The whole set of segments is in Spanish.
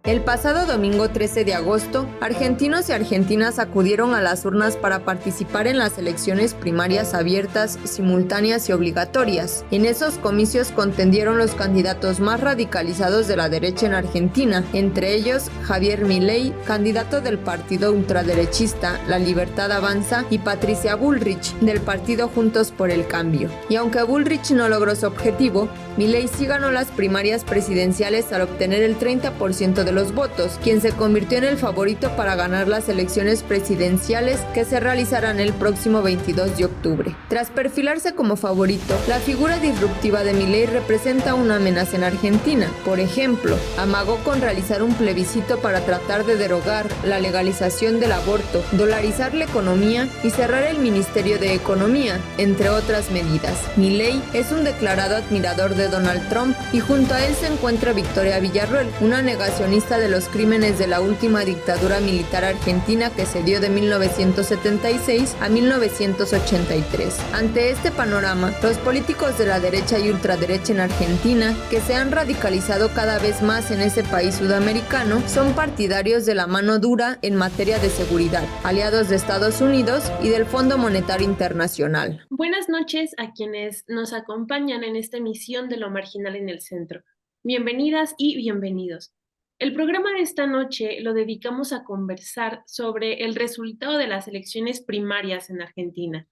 El pasado domingo 13 de agosto, argentinos y argentinas acudieron a las urnas para participar en las elecciones primarias abiertas, simultáneas y obligatorias. En esos comicios contendieron los candidatos más radicalizados de la derecha en Argentina, entre ellos Javier Milei, candidato del partido ultraderechista La Libertad Avanza, y Patricia Bullrich, del partido Juntos por el Cambio. Y aunque Bullrich no logró su objetivo, Milei sí ganó las primarias presidenciales al obtener el 30% de los votos, quien se convirtió en el favorito para ganar las elecciones presidenciales que se realizarán el próximo 22 de octubre. Tras perfilarse como favorito, la figura disruptiva de Milei representa una amenaza en Argentina. Por ejemplo, amagó con realizar un plebiscito para tratar de derogar la legalización del aborto, dolarizar la economía y cerrar el Ministerio de Economía, entre otras medidas. Milei es un declarado admirador de Donald Trump y junto a él se encuentra Victoria Villarroel, una negacionista de los crímenes de la última dictadura militar argentina que se dio de 1976 a 1983. Ante este panorama, los políticos de la derecha y ultraderecha en Argentina, que se han radicalizado cada vez más en ese país sudamericano, son partidarios de la mano dura en materia de seguridad, aliados de Estados Unidos y del Fondo Monetario Internacional. Buenas noches a quienes nos acompañan en esta emisión de Lo Marginal en el Centro. Bienvenidas y bienvenidos. El programa de esta noche lo dedicamos a conversar sobre el resultado de las elecciones primarias en Argentina.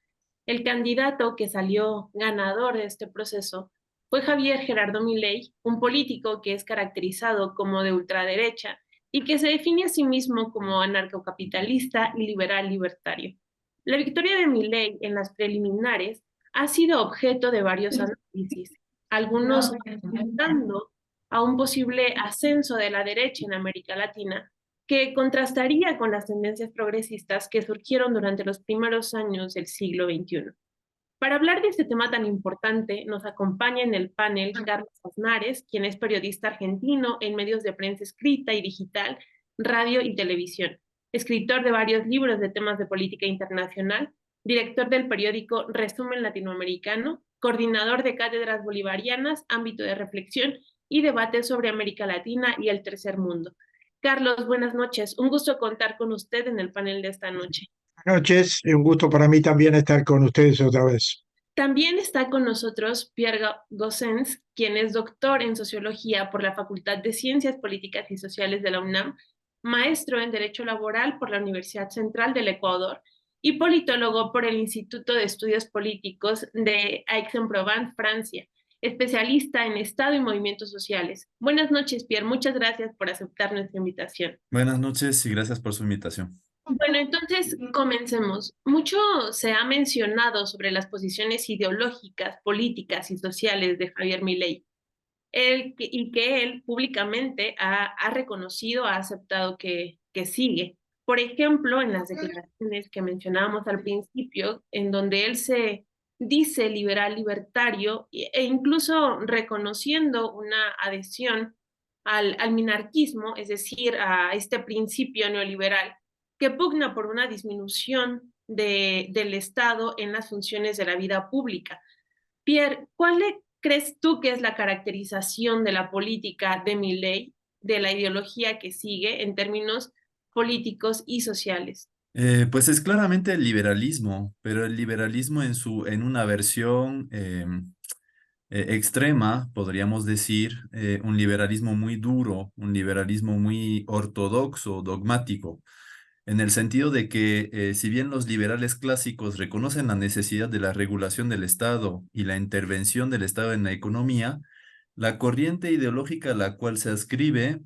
El candidato que salió ganador de este proceso fue Javier Gerardo Milei, un político que es caracterizado como de ultraderecha y que se define a sí mismo como anarcocapitalista y liberal libertario. La victoria de Milei en las preliminares ha sido objeto de varios análisis, algunos apuntando a un posible ascenso de la derecha en América Latina que contrastaría con las tendencias progresistas que surgieron durante los primeros años del siglo XXI. Para hablar de este tema tan importante, nos acompaña en el panel Carlos Aznares, quien es periodista argentino en medios de prensa escrita y digital, radio y televisión, escritor de varios libros de temas de política internacional, director del periódico Resumen Latinoamericano, coordinador de cátedras bolivarianas, ámbito de reflexión y debate sobre América Latina y el tercer mundo. Carlos, buenas noches. Un gusto contar con usted en el panel de esta noche. Buenas noches, y un gusto para mí también estar con ustedes otra vez. También está con nosotros Pierre Gossens, quien es doctor en Sociología por la Facultad de Ciencias Políticas y Sociales de la UNAM, maestro en Derecho Laboral por la Universidad Central del Ecuador y politólogo por el Instituto de Estudios Políticos de Aix-en-Provence, Francia, especialista en Estado y movimientos sociales. Buenas noches, Pierre. Muchas gracias por aceptar nuestra invitación. Buenas noches y gracias por su invitación. Bueno, entonces comencemos. Mucho se ha mencionado sobre las posiciones ideológicas, políticas y sociales de Javier Milei, y que él públicamente ha reconocido, ha aceptado que sigue. Por ejemplo, en las declaraciones que mencionábamos al principio, en donde él se dice liberal libertario e incluso reconociendo una adhesión al minarquismo, es decir, a este principio neoliberal que pugna por una disminución del Estado en las funciones de la vida pública. Pierre, ¿cuál crees tú que es la caracterización de la política de Milei, de la ideología que sigue en términos políticos y sociales? Pues es claramente el liberalismo, pero el liberalismo en una versión extrema, podríamos decir, un liberalismo muy duro, un liberalismo muy ortodoxo, dogmático, en el sentido de que si bien los liberales clásicos reconocen la necesidad de la regulación del Estado y la intervención del Estado en la economía, la corriente ideológica a la cual se ascribe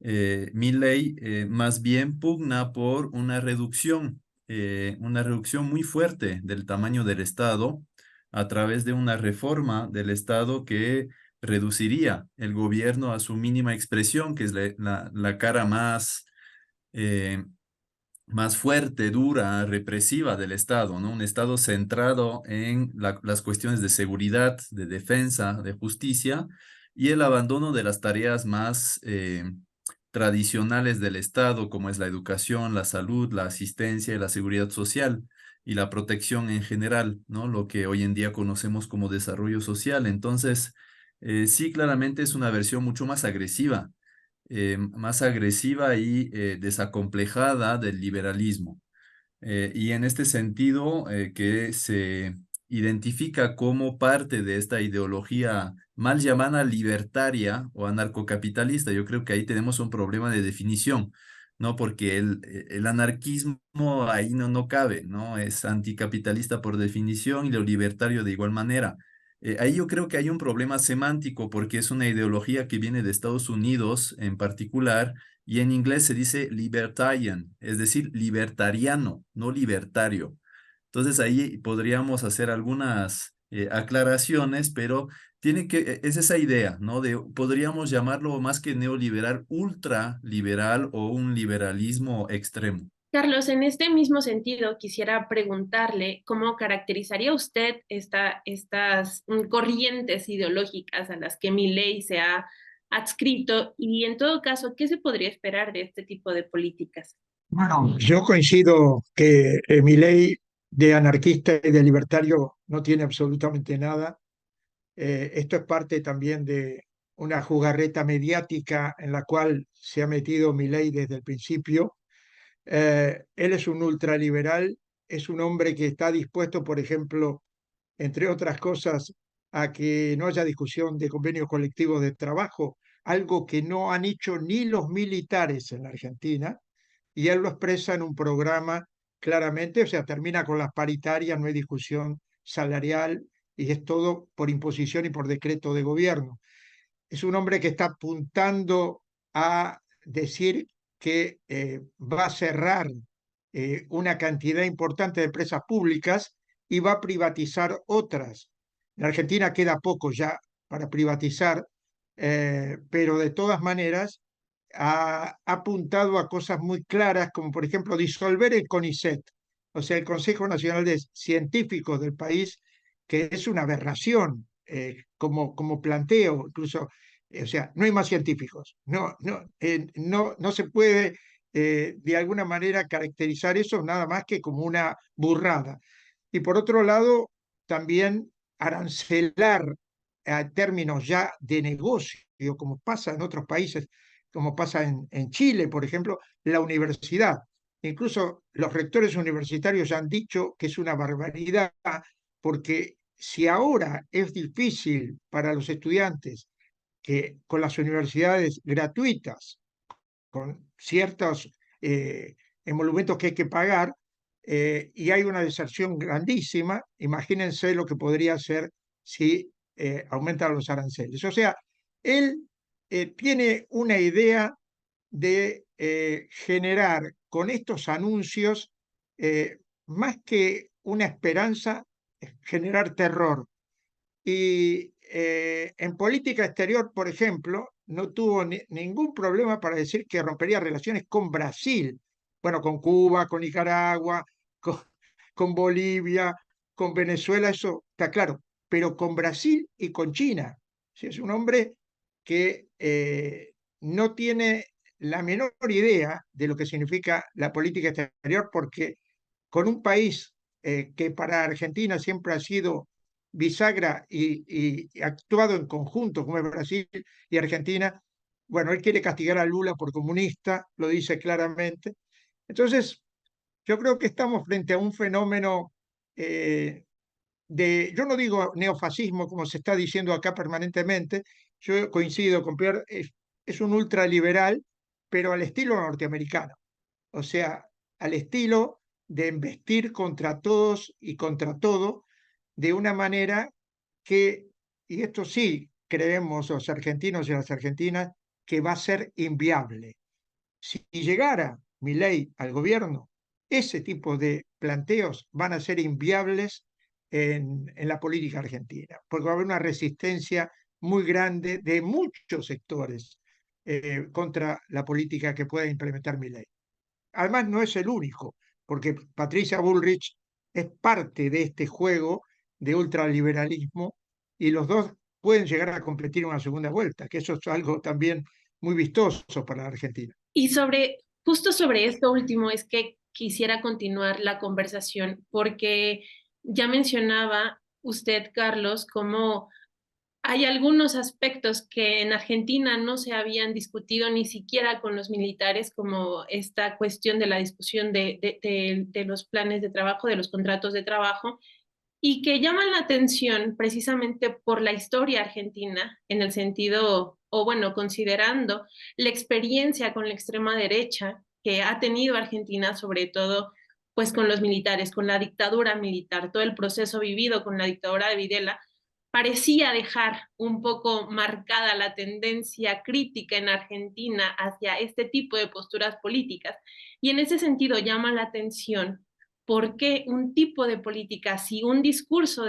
Milei más bien pugna por una reducción muy fuerte del tamaño del Estado a través de una reforma del Estado que reduciría el gobierno a su mínima expresión, que es la cara más más fuerte, dura, represiva del Estado, ¿no? Un Estado centrado en las cuestiones de seguridad, de defensa, de justicia y el abandono de las tareas más tradicionales del Estado, como es la educación, la salud, la asistencia y la seguridad social y la protección en general, ¿no? Lo que hoy en día conocemos como desarrollo social. Entonces, sí, claramente es una versión mucho más agresiva y desacomplejada del liberalismo. Y en este sentido, que se identifica como parte de esta ideología mal llamada libertaria o anarcocapitalista. Yo creo que ahí tenemos un problema de definición, ¿no? Porque el anarquismo ahí no cabe, ¿no? Es anticapitalista por definición y lo libertario de igual manera. Ahí yo creo que hay un problema semántico porque es una ideología que viene de Estados Unidos en particular y en inglés se dice libertarian, es decir, libertariano, no libertario. Entonces ahí podríamos hacer algunas aclaraciones, pero es esa idea, ¿no? Podríamos llamarlo más que neoliberal, ultraliberal o un liberalismo extremo. Carlos, en este mismo sentido, quisiera preguntarle cómo caracterizaría usted estas corrientes ideológicas a las que Milei se ha adscrito y, en todo caso, ¿qué se podría esperar de este tipo de políticas? Bueno, yo coincido que mi ley de anarquista y de libertario no tiene absolutamente nada. Esto es parte también de una jugarreta mediática en la cual se ha metido mi ley desde el principio. Él es un ultraliberal, es un hombre que está dispuesto, por ejemplo, entre otras cosas, a que no haya discusión de convenios colectivos de trabajo, algo que no han hecho ni los militares en la Argentina, y él lo expresa en un programa claramente, o sea, termina con las paritarias, no hay discusión salarial, y es todo por imposición y por decreto de gobierno. Es un hombre que está apuntando a decir que va a cerrar una cantidad importante de empresas públicas y va a privatizar otras. En Argentina queda poco ya para privatizar, pero de todas maneras ha apuntado a cosas muy claras, como por ejemplo disolver el CONICET, o sea, el Consejo Nacional de Científicos del país, que es una aberración como planteo, incluso, o sea, no hay más científicos, no se puede de alguna manera caracterizar eso nada más que como una burrada. Y por otro lado, también arancelar a términos ya de negocio, como pasa en otros países, como pasa en Chile, por ejemplo, la universidad. Incluso los rectores universitarios han dicho que es una barbaridad, porque si ahora es difícil para los estudiantes que con las universidades gratuitas, con ciertos emolumentos que hay que pagar, y hay una deserción grandísima, imagínense lo que podría ser si aumentan los aranceles. O sea, él tiene una idea de generar con estos anuncios, más que una esperanza, generar terror. Y en política exterior, por ejemplo, no tuvo ningún problema para decir que rompería relaciones con Brasil, bueno, con Cuba, con Nicaragua, con, con Bolivia, con Venezuela, eso está claro, pero con Brasil y con China. Sí, es un hombre que no tiene la menor idea de lo que significa la política exterior, porque con un país que para Argentina siempre ha sido bisagra y actuado en conjunto, como es Brasil y Argentina, bueno, él quiere castigar a Lula por comunista, lo dice claramente. Entonces, yo creo que estamos frente a un fenómeno yo no digo neofascismo como se está diciendo acá permanentemente, yo coincido con Pierre, es un ultraliberal, pero al estilo norteamericano, o sea, al estilo de embestir contra todos y contra todo de una manera que, y esto sí creemos los argentinos y las argentinas, que va a ser inviable. Si llegara Milei al gobierno, ese tipo de planteos van a ser inviables en la política argentina, porque va a haber una resistencia muy grande de muchos sectores contra la política que pueda implementar Milei. además no es el único, porque Patricia Bullrich es parte de este juego de ultraliberalismo y los dos pueden llegar a competir en una segunda vuelta, que eso es algo también muy vistoso para la Argentina. Y justo sobre esto último es que quisiera continuar la conversación, porque ya mencionaba usted, Carlos, cómo hay algunos aspectos que en Argentina no se habían discutido ni siquiera con los militares, como esta cuestión de la discusión de los planes de trabajo, de los contratos de trabajo, y que llaman la atención precisamente por la historia argentina, en el sentido, o bueno, considerando la experiencia con la extrema derecha que ha tenido Argentina, sobre todo pues con los militares, con la dictadura militar, todo el proceso vivido con la dictadura de Videla, parecía dejar un poco marcada la tendencia crítica en Argentina hacia este tipo de posturas políticas. Y en ese sentido llama la atención por qué un tipo de política, si un discurso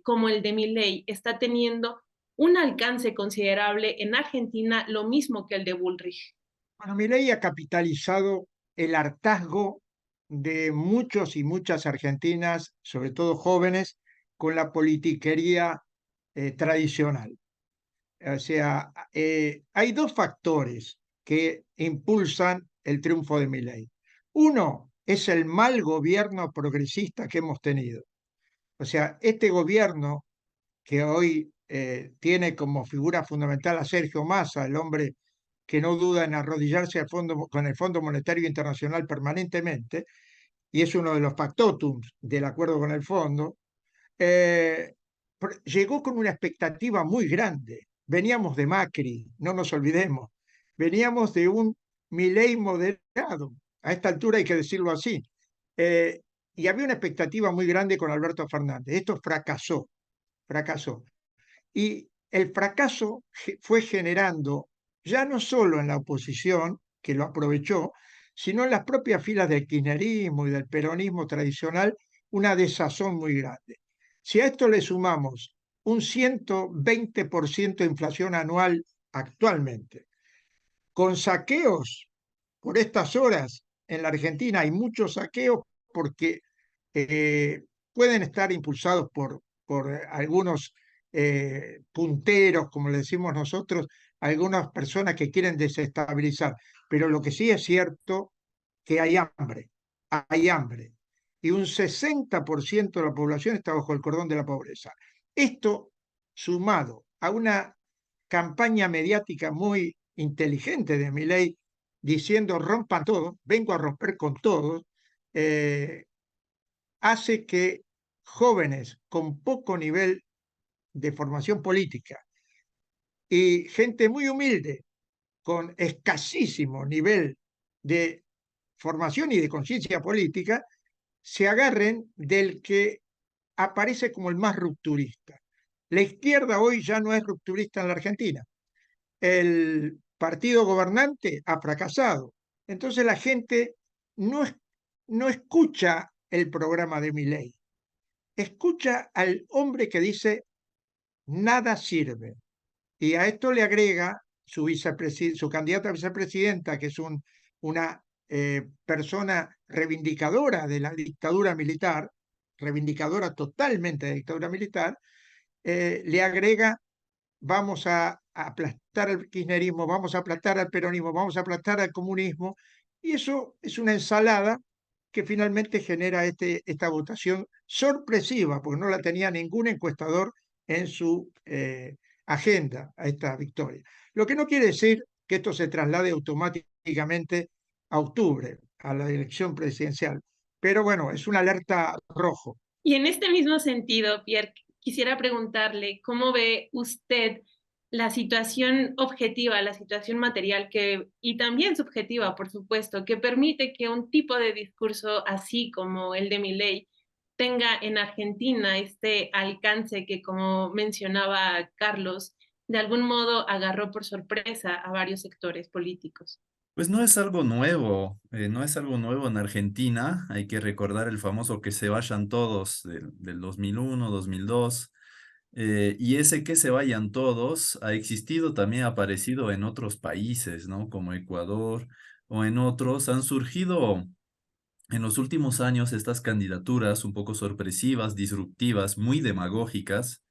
como el de Milei está teniendo un alcance considerable en Argentina, lo mismo que el de Bullrich. Bueno, Milei ha capitalizado el hartazgo de muchos y muchas argentinas, sobre todo jóvenes, con la politiquería tradicional. O sea, hay dos factores que impulsan el triunfo de Milei. Uno es el mal gobierno progresista que hemos tenido. O sea, este gobierno que hoy tiene como figura fundamental a Sergio Massa, el hombre que no duda en arrodillarse con el Fondo Monetario Internacional permanentemente, y es uno de los factotums del acuerdo con el fondo, eh, llegó con una expectativa muy grande. Veníamos de Macri, no nos olvidemos, veníamos de un Milei moderado, a esta altura hay que decirlo así, eh, y había una expectativa muy grande con Alberto Fernández. Esto fracasó. Y el fracaso fue generando, ya no solo en la oposición, que lo aprovechó, sino en las propias filas del kirchnerismo y del peronismo tradicional, una desazón muy grande. Si a esto le sumamos un 120% de inflación anual actualmente, con saqueos por estas horas en la Argentina, hay muchos saqueos porque pueden estar impulsados por algunos punteros, como le decimos nosotros, algunas personas que quieren desestabilizar. Pero lo que sí es cierto que hay hambre. Y un 60% de la población está bajo el cordón de la pobreza. Esto, sumado a una campaña mediática muy inteligente de Milei, diciendo rompan todo, vengo a romper con todo, eh, hace que jóvenes con poco nivel de formación política y gente muy humilde con escasísimo nivel de formación y de conciencia política se agarren del que aparece como el más rupturista. La izquierda hoy ya no es rupturista en la Argentina. El partido gobernante ha fracasado. Entonces la gente no, no escucha el programa de Milei, escucha al hombre que dice nada sirve. Y a esto le agrega su candidata a vicepresidenta, que es una persona reivindicadora de la dictadura militar, reivindicadora totalmente de la dictadura militar, le agrega, vamos a aplastar el kirchnerismo, vamos a aplastar al peronismo, vamos a aplastar al comunismo, y eso es una ensalada que finalmente genera esta votación sorpresiva, porque no la tenía ningún encuestador en su agenda a esta victoria. Lo que no quiere decir que esto se traslade automáticamente a octubre, a la elección presidencial, pero bueno, es una alerta rojo. Y en este mismo sentido, Pierre, quisiera preguntarle cómo ve usted la situación objetiva, la situación material y también subjetiva, por supuesto, que permite que un tipo de discurso así como el de Milei tenga en Argentina este alcance que, como mencionaba Carlos, de algún modo agarró por sorpresa a varios sectores políticos. Pues no es algo nuevo, no es algo nuevo en Argentina. Hay que recordar el famoso que se vayan todos del 2001, 2002. Y ese que se vayan todos ha existido, también ha aparecido en otros países, ¿no? Como Ecuador, o en otros, han surgido en los últimos años estas candidaturas un poco sorpresivas, disruptivas, muy demagógicas,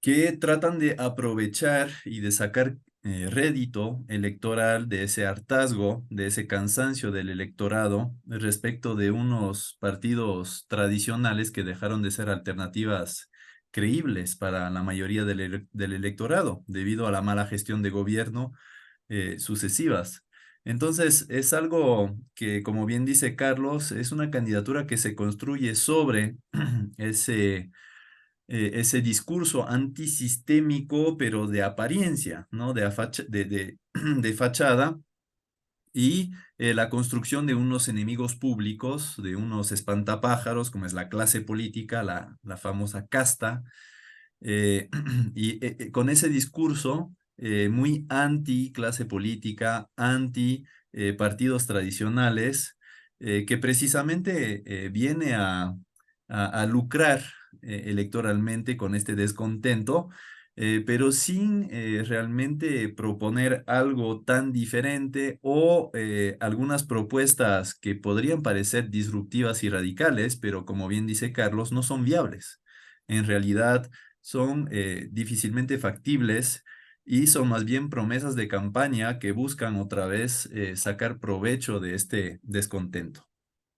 que tratan de aprovechar y de sacar rédito electoral de ese hartazgo, de ese cansancio del electorado respecto de unos partidos tradicionales que dejaron de ser alternativas creíbles para la mayoría del electorado debido a la mala gestión de gobierno sucesivas. Entonces, es algo que, como bien dice Carlos, es una candidatura que se construye sobre ese discurso antisistémico, pero de apariencia, ¿no? De fachada, y la construcción de unos enemigos públicos, de unos espantapájaros, como es la clase política, la famosa casta, y con ese discurso muy anti clase política, anti partidos tradicionales, que precisamente viene a lucrar electoralmente con este descontento, pero sin realmente proponer algo tan diferente o algunas propuestas que podrían parecer disruptivas y radicales, pero como bien dice Carlos, no son viables. En realidad son difícilmente factibles y son más bien promesas de campaña que buscan otra vez sacar provecho de este descontento.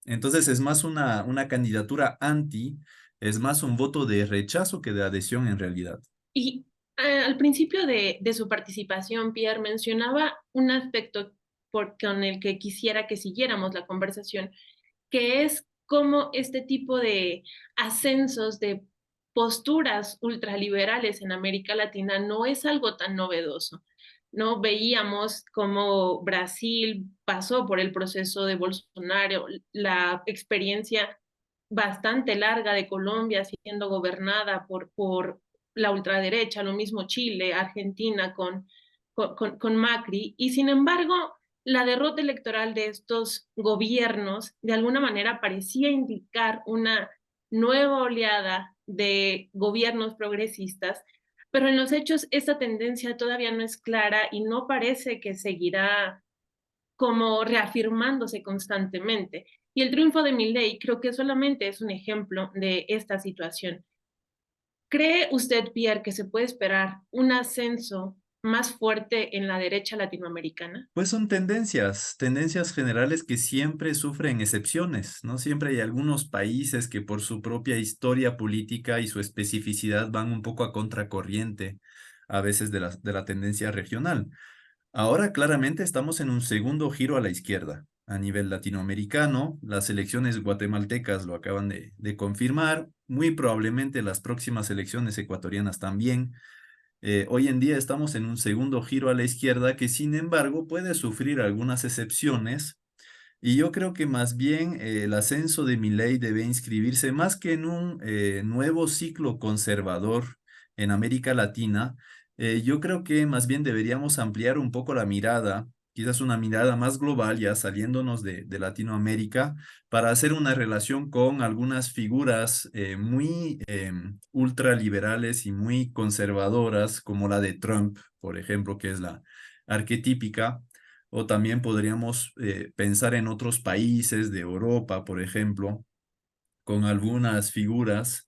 Entonces es más una candidatura anti, es más un voto de rechazo que de adhesión en realidad. Y al principio de su participación, Pierre mencionaba un aspecto con el que quisiera que siguiéramos la conversación, que es cómo este tipo de ascensos de posturas ultraliberales en América Latina no es algo tan novedoso. ¿No? Veíamos cómo Brasil pasó por el proceso de Bolsonaro, la experiencia bastante larga de Colombia siendo gobernada por la ultraderecha, lo mismo Chile, Argentina con Macri, y sin embargo, la derrota electoral de estos gobiernos de alguna manera parecía indicar una nueva oleada de gobiernos progresistas, pero en los hechos esta tendencia todavía no es clara y no parece que seguirá como reafirmándose constantemente. Y el triunfo de Milei creo que solamente es un ejemplo de esta situación. ¿Cree usted, Pierre, que se puede esperar un ascenso más fuerte en la derecha latinoamericana? Pues son tendencias generales que siempre sufren excepciones, ¿no? Siempre hay algunos países que por su propia historia política y su especificidad van un poco a contracorriente a veces de la tendencia regional. Ahora claramente estamos en un segundo giro a la izquierda. A nivel latinoamericano, las elecciones guatemaltecas lo acaban de confirmar, muy probablemente las próximas elecciones ecuatorianas también. Hoy en día estamos en un segundo giro a la izquierda que sin embargo puede sufrir algunas excepciones, y yo creo que más bien el ascenso de Milei debe inscribirse más que en un nuevo ciclo conservador en América Latina. Yo creo que más bien deberíamos ampliar un poco la mirada, quizás una mirada más global, ya saliéndonos de Latinoamérica, para hacer una relación con algunas figuras muy ultraliberales y muy conservadoras, como la de Trump, por ejemplo, que es la arquetípica. O también podríamos pensar en otros países de Europa, por ejemplo, con algunas figuras,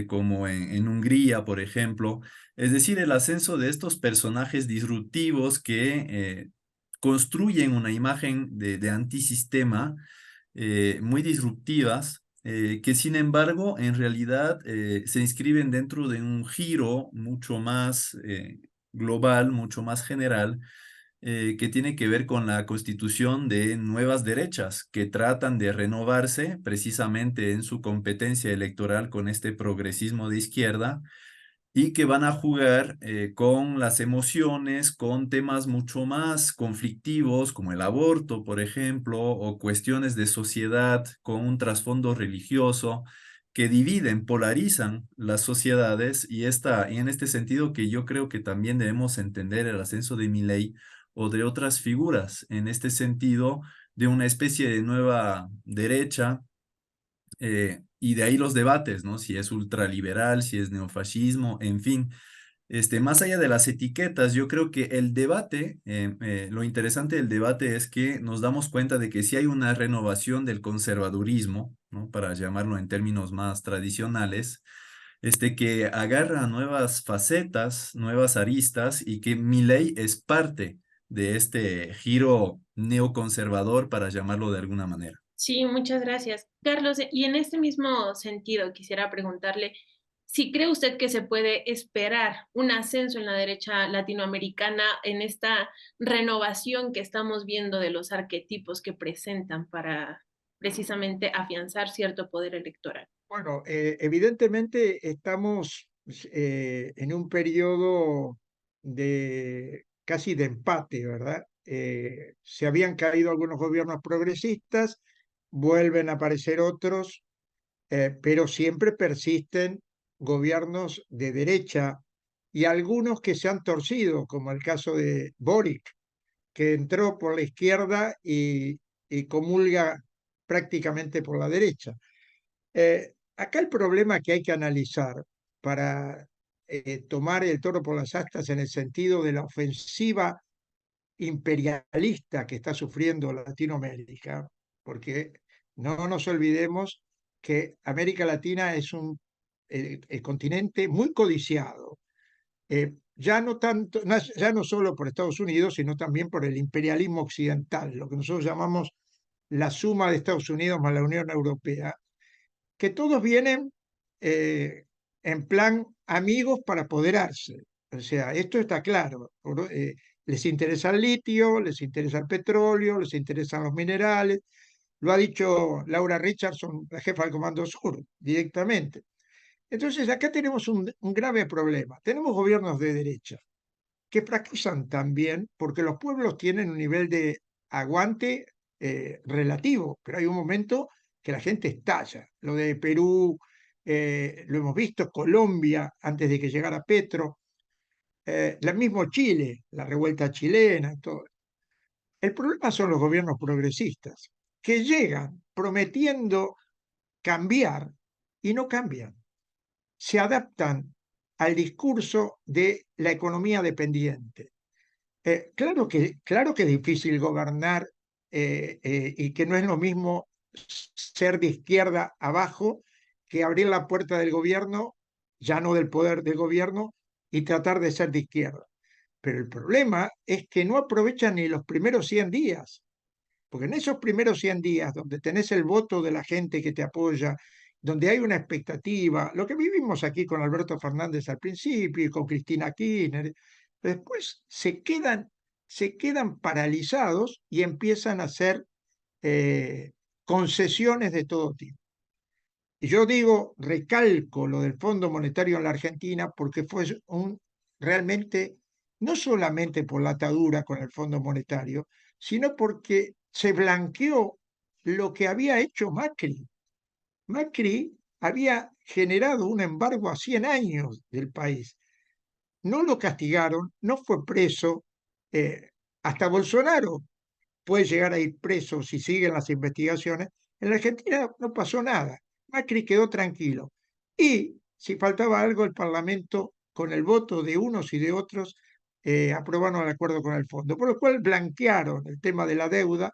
como en Hungría, por ejemplo. Es decir, el ascenso de estos personajes disruptivos que construyen una imagen de antisistema muy disruptivas, que sin embargo, en realidad se inscriben dentro de un giro mucho más global, mucho más general, que tiene que ver con la constitución de nuevas derechas que tratan de renovarse precisamente en su competencia electoral con este progresismo de izquierda, y que van a jugar con las emociones, con temas mucho más conflictivos como el aborto, por ejemplo, o cuestiones de sociedad con un trasfondo religioso que dividen, polarizan las sociedades, y en este sentido que yo creo que también debemos entender el ascenso de Milei o de otras figuras en este sentido de una especie de nueva derecha, y de ahí los debates, ¿no? Si es ultraliberal, si es neofascismo, en fin. Más allá de las etiquetas, yo creo que el debate, lo interesante del debate es que nos damos cuenta de que si hay una renovación del conservadurismo, ¿no? Para llamarlo en términos más tradicionales, que agarra nuevas facetas, nuevas aristas y que Milei es parte de este giro neoconservador, para llamarlo de alguna manera. Sí, muchas gracias. Carlos, y en este mismo sentido quisiera preguntarle si cree usted que se puede esperar un ascenso en la derecha latinoamericana en esta renovación que estamos viendo de los arquetipos que presentan para precisamente afianzar cierto poder electoral. Bueno, evidentemente estamos en un periodo casi de empate, ¿verdad? Se habían caído algunos gobiernos progresistas, vuelven a aparecer otros, pero siempre persisten gobiernos de derecha y algunos que se han torcido, como el caso de Boric, que entró por la izquierda y comulga prácticamente por la derecha. Acá el problema que hay que analizar para tomar el toro por las astas en el sentido de la ofensiva imperialista que está sufriendo Latinoamérica, porque no nos olvidemos que América Latina es el continente muy codiciado, ya no tanto, ya no solo por Estados Unidos, sino también por el imperialismo occidental, lo que nosotros llamamos la suma de Estados Unidos más la Unión Europea, que todos vienen eh, en plan amigos para apoderarse. O sea, esto está claro. Les interesa el litio, les interesa el petróleo, les interesan los minerales. Lo ha dicho Laura Richardson, la jefa del Comando Sur, directamente. Entonces, acá tenemos un grave problema. Tenemos gobiernos de derecha que fracasan también porque los pueblos tienen un nivel de aguante relativo, pero hay un momento que la gente estalla. Lo de Perú, lo hemos visto, Colombia, antes de que llegara Petro, la mismo Chile, la revuelta chilena, todo. El problema son los gobiernos progresistas, que llegan prometiendo cambiar y no cambian. Se adaptan al discurso de la economía dependiente. Claro que es difícil gobernar y que no es lo mismo ser de izquierda abajo que abrir la puerta del gobierno, ya no del poder del gobierno, y tratar de ser de izquierda. Pero el problema es que no aprovechan ni los primeros 100 días, porque en esos primeros 100 días, donde tenés el voto de la gente que te apoya, donde hay una expectativa, lo que vivimos aquí con Alberto Fernández al principio y con Cristina Kirchner, después se quedan paralizados y empiezan a hacer concesiones de todo tipo. Y yo digo, recalco lo del Fondo Monetario en la Argentina porque fue realmente, no solamente por la atadura con el Fondo Monetario, sino porque se blanqueó lo que había hecho Macri. Macri había generado un embargo a 100 años del país. No lo castigaron, no fue preso. Hasta Bolsonaro puede llegar a ir preso si siguen las investigaciones. En la Argentina no pasó nada. Macri quedó tranquilo. Y si faltaba algo, el Parlamento, con el voto de unos y de otros, aprobaron el acuerdo con el fondo, por lo cual blanquearon el tema de la deuda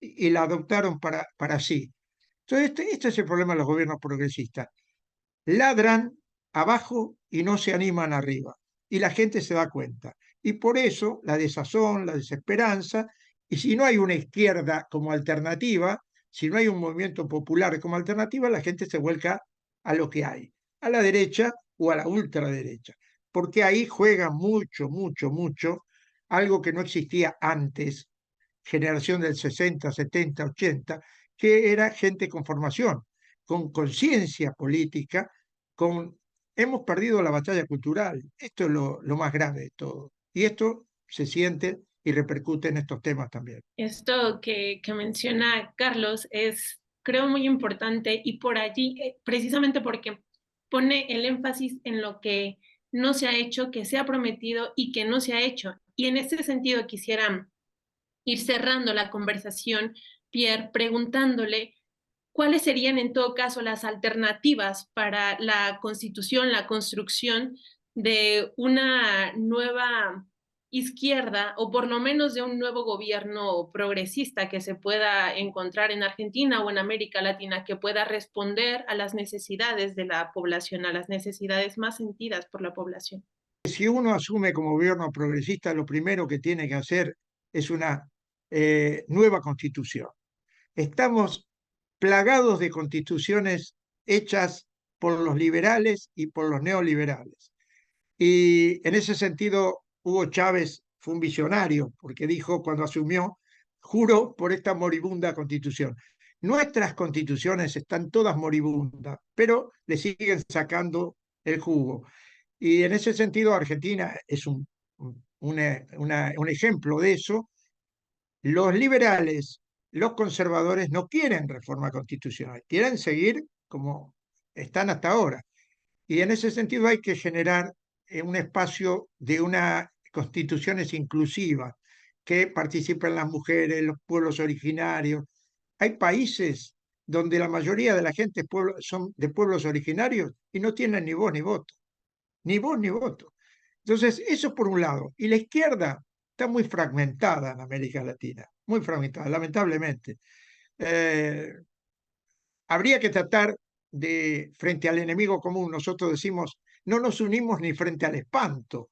y la adoptaron para sí. Entonces, este es el problema de los gobiernos progresistas. Ladran abajo y no se animan arriba. Y la gente se da cuenta. Y por eso la desazón, la desesperanza, y si no hay una izquierda como alternativa, si no hay un movimiento popular como alternativa, la gente se vuelca a lo que hay, a la derecha o a la ultraderecha. Porque ahí juega mucho, mucho, mucho algo que no existía antes, generación del 60, 70, 80, que era gente con formación, con conciencia política, hemos perdido la batalla cultural. Esto es lo más grave de todo. Y esto se siente y repercute en estos temas también. Esto que menciona Carlos es, creo, muy importante y por allí, precisamente porque pone el énfasis en lo que no se ha hecho, que se ha prometido y que no se ha hecho. Y en ese sentido quisiera ir cerrando la conversación, Pierre, preguntándole cuáles serían en todo caso las alternativas para la constitución, la construcción de una nueva izquierda o por lo menos de un nuevo gobierno progresista que se pueda encontrar en Argentina o en América Latina que pueda responder a las necesidades de la población, a las necesidades más sentidas por la población. Si uno asume como gobierno progresista, lo primero que tiene que hacer es una nueva constitución. Estamos plagados de constituciones hechas por los liberales y por los neoliberales. Y en ese sentido, Hugo Chávez fue un visionario, porque dijo cuando asumió, juro por esta moribunda constitución. Nuestras constituciones están todas moribundas, pero le siguen sacando el jugo. Y en ese sentido, Argentina es un ejemplo de eso. Los liberales, los conservadores no quieren reforma constitucional, quieren seguir como están hasta ahora. Y en ese sentido hay que generar un espacio de unas constituciones inclusivas, que participen las mujeres, los pueblos originarios. Hay países donde la mayoría de la gente son de pueblos originarios y no tienen ni voz ni voto, ni voz ni voto. Entonces, eso por un lado. Y la izquierda está muy fragmentada en América Latina, muy fragmentada, lamentablemente. Eh, Habría que tratar de, frente al enemigo común, nosotros decimos, no nos unimos ni frente al espanto,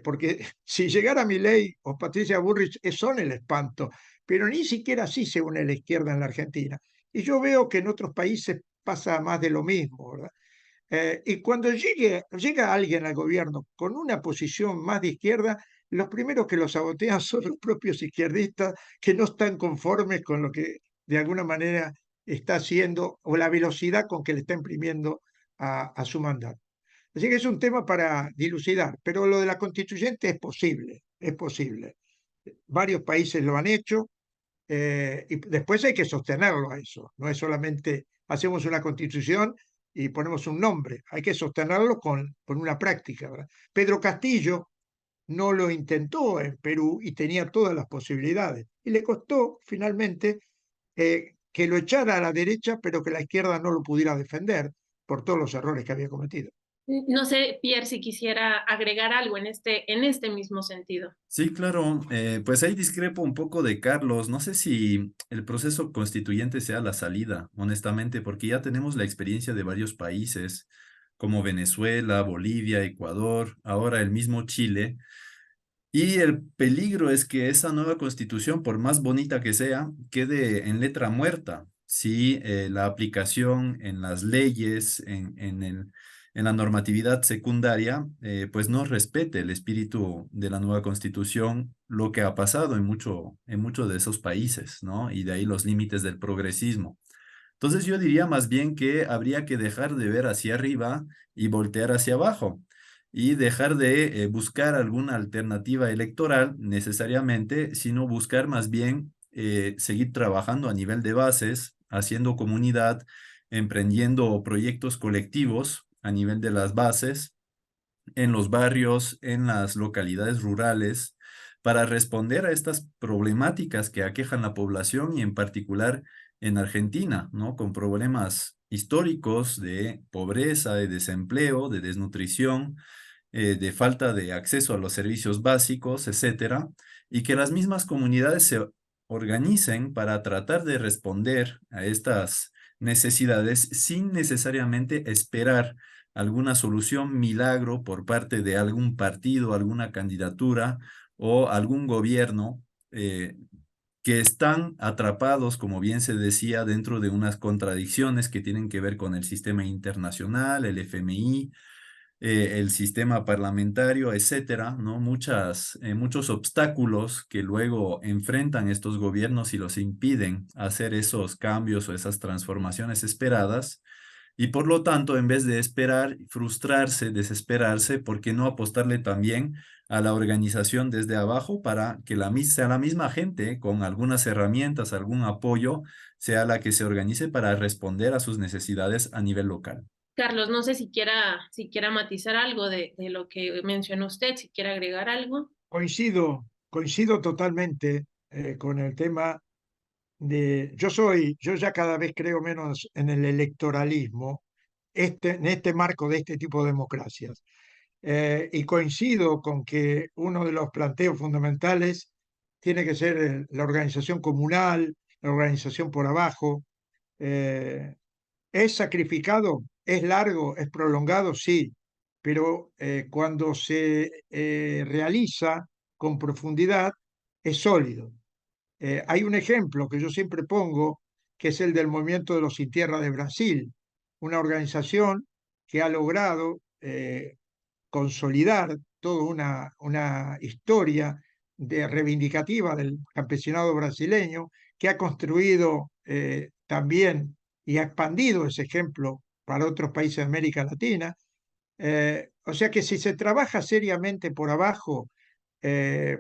porque si llegara Milei o Patricia Bullrich son el espanto, pero ni siquiera así se une la izquierda en la Argentina. Y yo veo que en otros países pasa más de lo mismo, ¿verdad? Y cuando llega alguien al gobierno con una posición más de izquierda, los primeros que lo sabotean son los propios izquierdistas que no están conformes con lo que de alguna manera está haciendo o la velocidad con que le está imprimiendo a su mandato. Así que es un tema para dilucidar, pero lo de la constituyente es posible, es posible. Varios países lo han hecho, y después hay que sostenerlo a eso. No es solamente hacemos una constitución y ponemos un nombre, hay que sostenerlo con una práctica, ¿verdad? Pedro Castillo no lo intentó en Perú y tenía todas las posibilidades. Y le costó finalmente que lo echara a la derecha, pero que la izquierda no lo pudiera defender por todos los errores que había cometido. No sé, Pierre, si quisiera agregar algo en este mismo sentido. Sí, claro, pues ahí discrepo un poco de Carlos. No sé si el proceso constituyente sea la salida, honestamente, porque ya tenemos la experiencia de varios países como Venezuela, Bolivia, Ecuador, ahora el mismo Chile. Y el peligro es que esa nueva constitución, por más bonita que sea, quede en letra muerta si la aplicación en las leyes, en la normatividad secundaria, pues no respete el espíritu de la nueva constitución, lo que ha pasado en muchos de esos países, ¿no? Y de ahí los límites del progresismo. Entonces yo diría más bien que habría que dejar de ver hacia arriba y voltear hacia abajo y dejar de buscar alguna alternativa electoral necesariamente, sino buscar más bien seguir trabajando a nivel de bases, haciendo comunidad, emprendiendo proyectos colectivos a nivel de las bases, en los barrios, en las localidades rurales, para responder a estas problemáticas que aquejan la población y en particular en Argentina, ¿no? Con problemas históricos de pobreza, de desempleo, de desnutrición, de falta de acceso a los servicios básicos, etcétera, y que las mismas comunidades se organicen para tratar de responder a estas necesidades sin necesariamente esperar alguna solución milagro por parte de algún partido, alguna candidatura o algún gobierno que están atrapados, como bien se decía, dentro de unas contradicciones que tienen que ver con el sistema internacional, el FMI, el sistema parlamentario, etcétera, ¿no? Muchos obstáculos que luego enfrentan estos gobiernos y los impiden hacer esos cambios o esas transformaciones esperadas. Y por lo tanto, en vez de esperar, frustrarse, desesperarse, ¿por qué no apostarle también a la organización desde abajo para que sea la misma gente con algunas herramientas, algún apoyo, sea la que se organice para responder a sus necesidades a nivel local? Carlos, no sé si quiera matizar algo de lo que mencionó usted, si quiere agregar algo. Coincido totalmente con el tema yo ya cada vez creo menos en el electoralismo, en este marco de este tipo de democracias. Y coincido con que uno de los planteos fundamentales tiene que ser la organización comunal, la organización por abajo. ¿Es sacrificado? ¿Es largo? ¿Es prolongado? Sí, pero cuando se realiza con profundidad, es sólido. Hay un ejemplo que yo siempre pongo, que es el del Movimiento de los Sin Tierra de Brasil, una organización que ha logrado consolidar toda una historia reivindicativa del campesinado brasileño, que ha construido también y ha expandido ese ejemplo para otros países de América Latina. O sea que si se trabaja seriamente por abajo,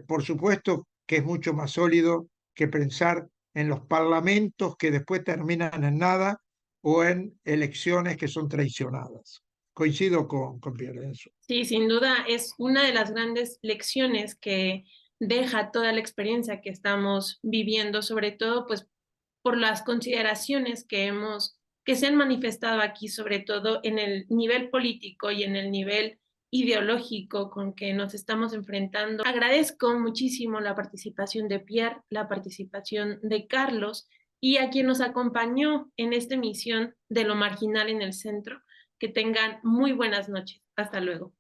por supuesto que es mucho más sólido que pensar en los parlamentos que después terminan en nada o en elecciones que son traicionadas. Coincido con Pierre en eso. Sí, sin duda es una de las grandes lecciones que deja toda la experiencia que estamos viviendo, sobre todo pues por las consideraciones que se han manifestado aquí, sobre todo en el nivel político y en el nivel ideológico con que nos estamos enfrentando. Agradezco muchísimo la participación de Pierre, la participación de Carlos y a quien nos acompañó en esta emisión de Lo Marginal en el Centro. Que tengan muy buenas noches. Hasta luego.